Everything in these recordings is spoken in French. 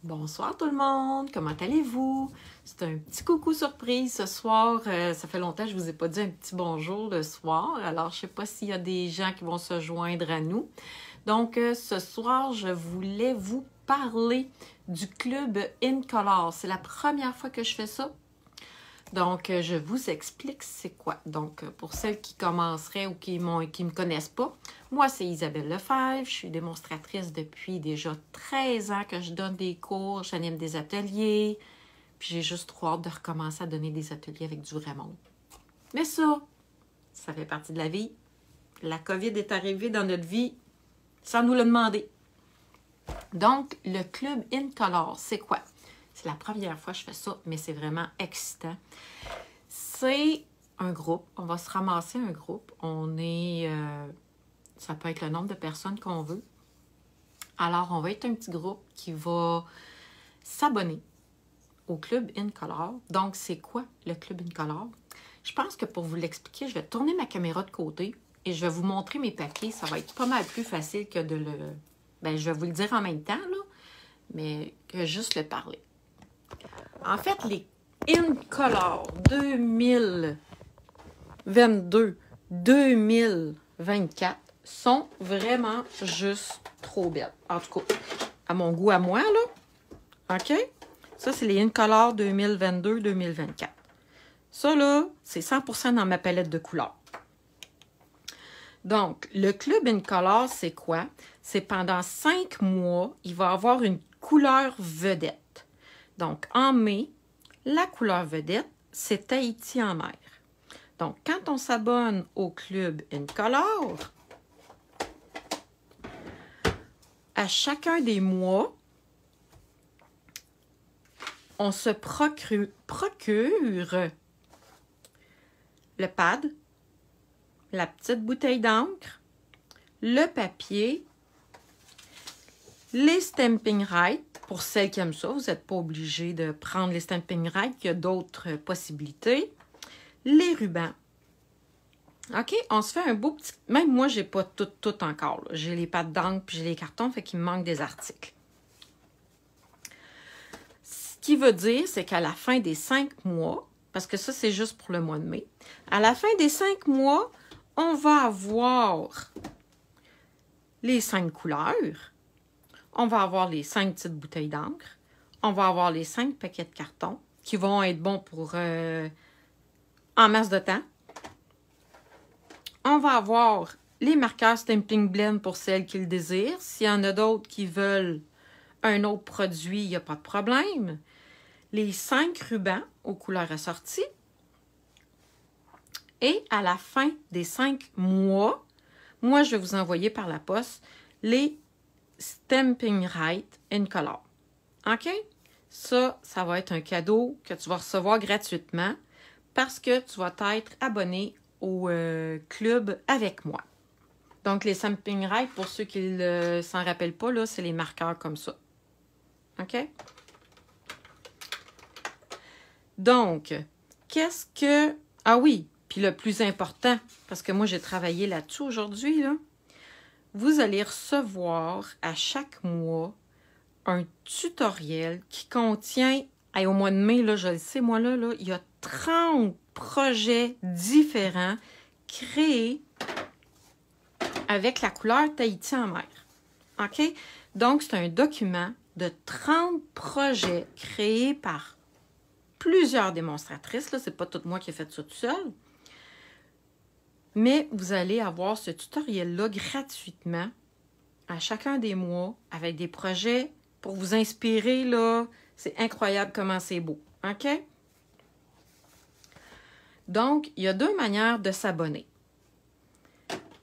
Bonsoir tout le monde, comment allez-vous? C'est un petit coucou surprise ce soir. Ça fait longtemps que je ne vous ai pas dit un petit bonjour le soir. Alors, je ne sais pas s'il y a des gens qui vont se joindre à nous. Donc, ce soir, je voulais vous parler du club In Color. C'est la première fois que je fais ça. Donc, je vous explique c'est quoi. Donc, pour celles qui commenceraient ou qui me connaissent pas, moi, c'est Isabelle Lefebvre. Je suis démonstratrice depuis déjà 13 ans que je donne des cours, j'anime des ateliers. Puis, j'ai juste trop hâte de recommencer à donner des ateliers avec du vrai monde. Mais ça fait partie de la vie. La COVID est arrivée dans notre vie sans nous le demander. Donc, le club In Color, c'est quoi? C'est la première fois que je fais ça, mais c'est vraiment excitant. C'est un groupe. On va se ramasser un groupe. On est... ça peut être le nombre de personnes qu'on veut. Alors, on va être un petit groupe qui va s'abonner au club In Color. Donc, c'est quoi le club In Color? Je pense que pour vous l'expliquer, je vais tourner ma caméra de côté et je vais vous montrer mes papiers. Ça va être pas mal plus facile que de le... Ben, je vais vous le dire en même temps, là, mais que juste le parler. En fait, les In Color 2022-2024 sont vraiment juste trop belles. En tout cas, à mon goût à moi, là. OK? Ça, c'est les In Color 2022-2024. Ça, là, c'est 100% dans ma palette de couleurs. Donc, le club In Color, c'est quoi? C'est pendant 5 mois, il va avoir une couleur vedette. Donc, en mai, la couleur vedette, c'est Tahiti en mer. Donc, quand on s'abonne au club In Color, à chacun des mois, on se procure le pad, la petite bouteille d'encre, le papier, les stamping rights. Pour celles qui aiment ça, vous n'êtes pas obligé de prendre les stamping rights. Il y a d'autres possibilités. Les rubans. OK? On se fait un beau petit... Même moi, je n'ai pas tout encore. J'ai les pattes d'encre puis j'ai les cartons, fait qu'il me manque des articles. Ce qui veut dire, c'est qu'à la fin des 5 mois, parce que ça, c'est juste pour le mois de mai, à la fin des 5 mois, on va avoir les 5 couleurs. On va avoir les 5 petites bouteilles d'encre. On va avoir les 5 paquets de carton qui vont être bons pour en masse de temps. On va avoir les marqueurs Stamping Blend pour celles qui le désirent. S'il y en a d'autres qui veulent un autre produit, il n'y a pas de problème. Les 5 rubans aux couleurs assorties. Et à la fin des 5 mois, moi, je vais vous envoyer par la poste les Stamping Right In Color. OK? Ça va être un cadeau que tu vas recevoir gratuitement parce que tu vas être abonné au club avec moi. Donc, les Stamping Right, pour ceux qui ne s'en rappellent pas, là, c'est les marqueurs comme ça. OK? Donc, qu'est-ce que... Ah oui, puis le plus important, parce que moi, j'ai travaillé là-dessus aujourd'hui, là. Vous allez recevoir à chaque mois un tutoriel qui contient, au mois de mai, là, je le sais, moi, là, il y a 30 projets différents créés avec la couleur Tahiti en mer. OK? Donc, c'est un document de 30 projets créés par plusieurs démonstratrices. Là, c'est pas tout moi qui ai fait ça tout seul. Mais vous allez avoir ce tutoriel-là gratuitement à chacun des mois avec des projets pour vous inspirer. Là, c'est incroyable comment c'est beau. OK? Donc, il y a 2 manières de s'abonner.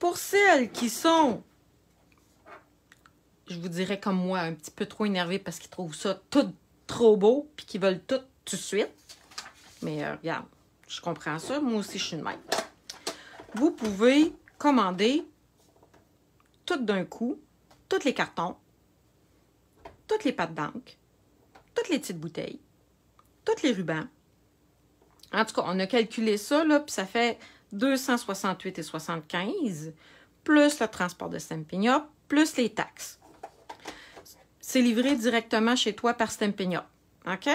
Pour celles qui sont, je vous dirais comme moi, un petit peu trop énervées parce qu'ils trouvent ça tout trop beau puis qu'ils veulent tout de suite. Mais regarde, je comprends ça. Moi aussi, je suis une même. Vous pouvez commander tout d'un coup, tous les cartons, toutes les pattes d'encre, toutes les petites bouteilles, tous les rubans. En tout cas, on a calculé ça, là, puis ça fait 268,75 plus le transport de Stampin' Up, plus les taxes. c'est livré directement chez toi par Stampin' Up. OK?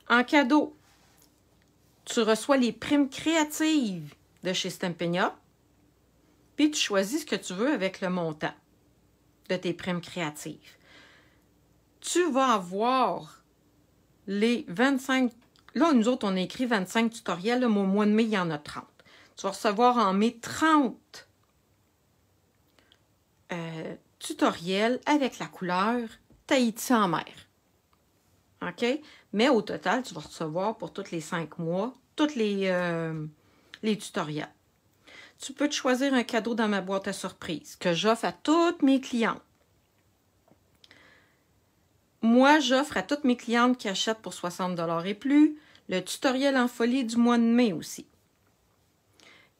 En cadeau, tu reçois les primes créatives de chez Stampin' Up, puis tu choisis ce que tu veux avec le montant de tes primes créatives. Tu vas avoir les 25... Là, nous autres, on a écrit 25 tutoriels. Là, mais au mois de mai, il y en a 30. Tu vas recevoir en mai 30 tutoriels avec la couleur Tahiti en mer. OK? Mais au total, tu vas recevoir pour tous les 5 mois, tous les tutoriels. Tu peux te choisir un cadeau dans ma boîte à surprise que j'offre à toutes mes clientes. Moi, j'offre à toutes mes clientes qui achètent pour 60 $ et plus le tutoriel en folie du mois de mai aussi.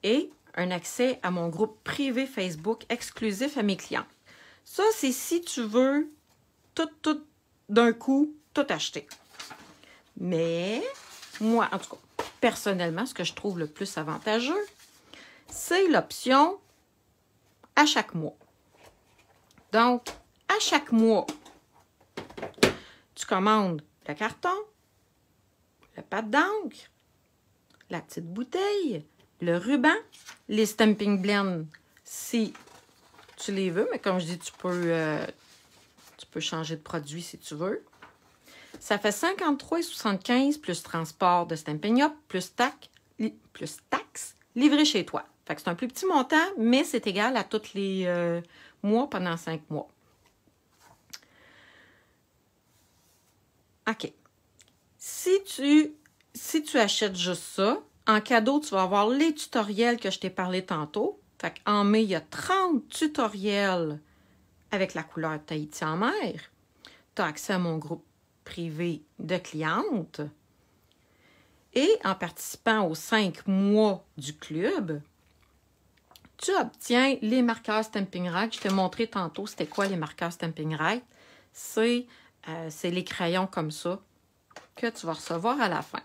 Et un accès à mon groupe privé Facebook exclusif à mes clients. Ça, c'est si tu veux tout d'un coup, tout acheter. Mais moi, en tout cas, personnellement, ce que je trouve le plus avantageux, c'est l'option à chaque mois. Donc, à chaque mois, tu commandes le carton, le pâte d'encre, la petite bouteille, le ruban, les Stampin' Blend si tu les veux, mais comme je dis, tu peux changer de produit si tu veux. Ça fait 53,75 plus transport de Stampin' Up, plus taxes livré chez toi. Fait que c'est un plus petit montant, mais c'est égal à tous les mois pendant 5 mois. OK. Si tu achètes juste ça, en cadeau, tu vas avoir les tutoriels que je t'ai parlé tantôt. Fait qu'en mai, il y a 30 tutoriels avec la couleur Tahiti en mer. Tu as accès à mon groupe privé de clientes. Et en participant aux 5 mois du club, tu obtiens les marqueurs Stampin' Right. Je t'ai montré tantôt c'était quoi les marqueurs Stampin' Right. C'est les crayons comme ça que tu vas recevoir à la fin.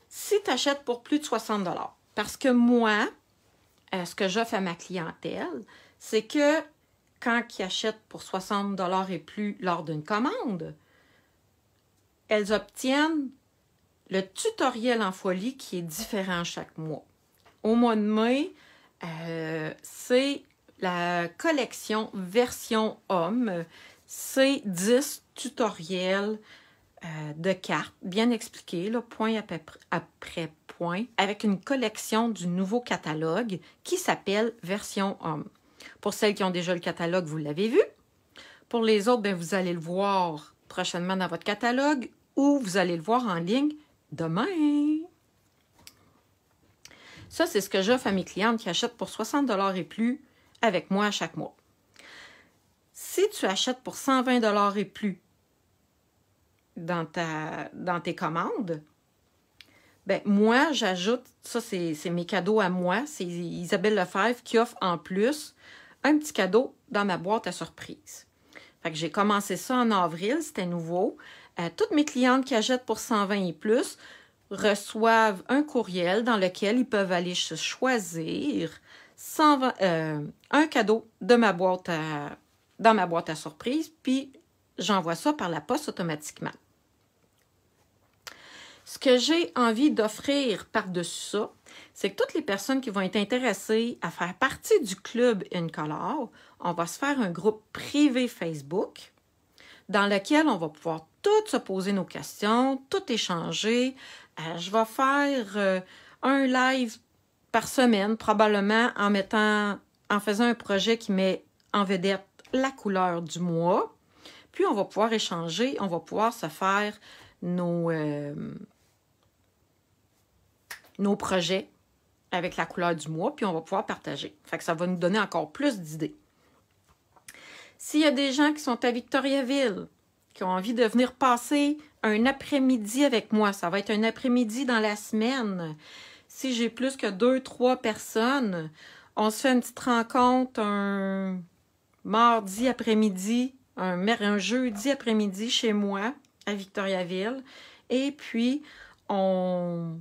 Si tu achètes pour plus de 60 $, parce que moi, ce que j'offre à ma clientèle, c'est que quand ils achètent pour 60 $ et plus lors d'une commande, elles obtiennent le tutoriel en folie qui est différent chaque mois. Au mois de mai, c'est la collection version homme. C'est 10 tutoriels de cartes, bien expliqués, là, point après point, avec une collection du nouveau catalogue qui s'appelle version homme. Pour celles qui ont déjà le catalogue, vous l'avez vu. Pour les autres, bien, vous allez le voir prochainement dans votre catalogue ou vous allez le voir en ligne demain. Ça, c'est ce que j'offre à mes clientes qui achètent pour 60 $ et plus avec moi à chaque mois. Si tu achètes pour 120 $ et plus dans tes commandes, ben moi, j'ajoute, ça c'est mes cadeaux à moi, c'est Isabelle Lefebvre qui offre en plus un petit cadeau dans ma boîte à surprise. Fait que j'ai commencé ça en avril, c'était nouveau. Toutes mes clientes qui achètent pour 120 et plus reçoivent un courriel dans lequel ils peuvent aller se choisir un cadeau de dans ma boîte à surprise, puis j'envoie ça par la poste automatiquement. Ce que j'ai envie d'offrir par-dessus ça, c'est que toutes les personnes qui vont être intéressées à faire partie du club Incolore, on va se faire un groupe privé Facebook dans lequel on va pouvoir toutes se poser nos questions, tout échanger. Je vais faire un live par semaine, probablement en faisant un projet qui met en vedette la couleur du mois. Puis on va pouvoir échanger, on va pouvoir se faire nos projets avec la couleur du mois, puis on va pouvoir partager. Fait que ça va nous donner encore plus d'idées. S'il y a des gens qui sont à Victoriaville, qui ont envie de venir passer un après-midi avec moi, ça va être un après-midi dans la semaine. Si j'ai plus que 2-3 personnes, on se fait une petite rencontre un mardi après-midi, un jeudi après-midi chez moi, à Victoriaville. Et puis, on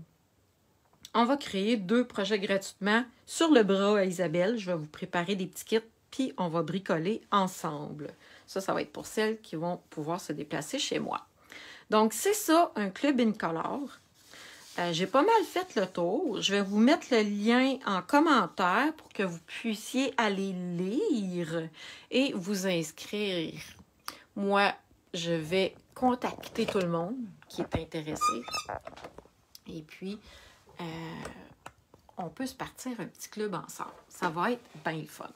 on va créer 2 projets gratuitement sur le bras à Isabelle. Je vais vous préparer des petits kits, puis on va bricoler ensemble. Ça va être pour celles qui vont pouvoir se déplacer chez moi. Donc, c'est ça, un club incolore. J'ai pas mal fait le tour. Je vais vous mettre le lien en commentaire pour que vous puissiez aller lire et vous inscrire. Moi, je vais contacter tout le monde qui est intéressé. Et puis, on peut se partir un petit club ensemble. Ça va être bien le fun.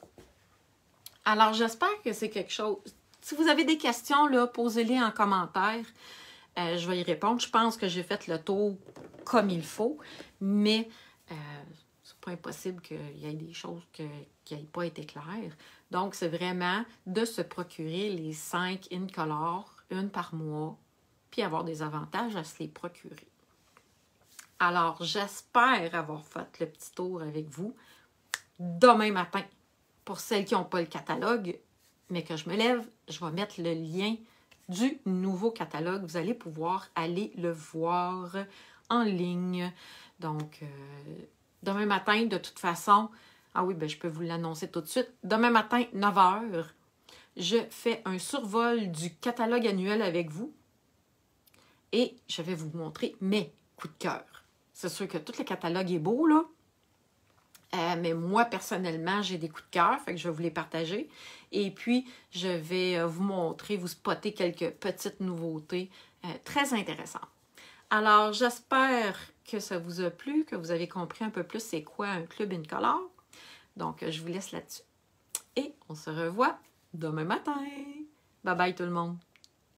Alors, j'espère que c'est quelque chose. Si vous avez des questions, là, posez-les en commentaire. Je vais y répondre. Je pense que j'ai fait le tour comme il faut, mais c'est pas impossible qu'il y ait des choses qui n'aient pas été claires. Donc, c'est vraiment de se procurer les 5 incolores, une par mois, puis avoir des avantages à se les procurer. Alors, j'espère avoir fait le petit tour avec vous demain matin. Pour celles qui n'ont pas le catalogue, mais que je me lève, je vais mettre le lien du nouveau catalogue. Vous allez pouvoir aller le voir en ligne. Donc, demain matin, de toute façon, ah oui, ben je peux vous l'annoncer tout de suite. Demain matin, 9 h, je fais un survol du catalogue annuel avec vous et je vais vous montrer mes coups de cœur. C'est sûr que tout le catalogue est beau, là. Mais moi, personnellement, j'ai des coups de cœur, fait que je vais vous les partager. Et puis, je vais vous montrer, vous spotter quelques petites nouveautés très intéressantes. Alors, j'espère que ça vous a plu, que vous avez compris un peu plus c'est quoi un club incolore. Donc, je vous laisse là-dessus. Et on se revoit demain matin. Bye bye tout le monde!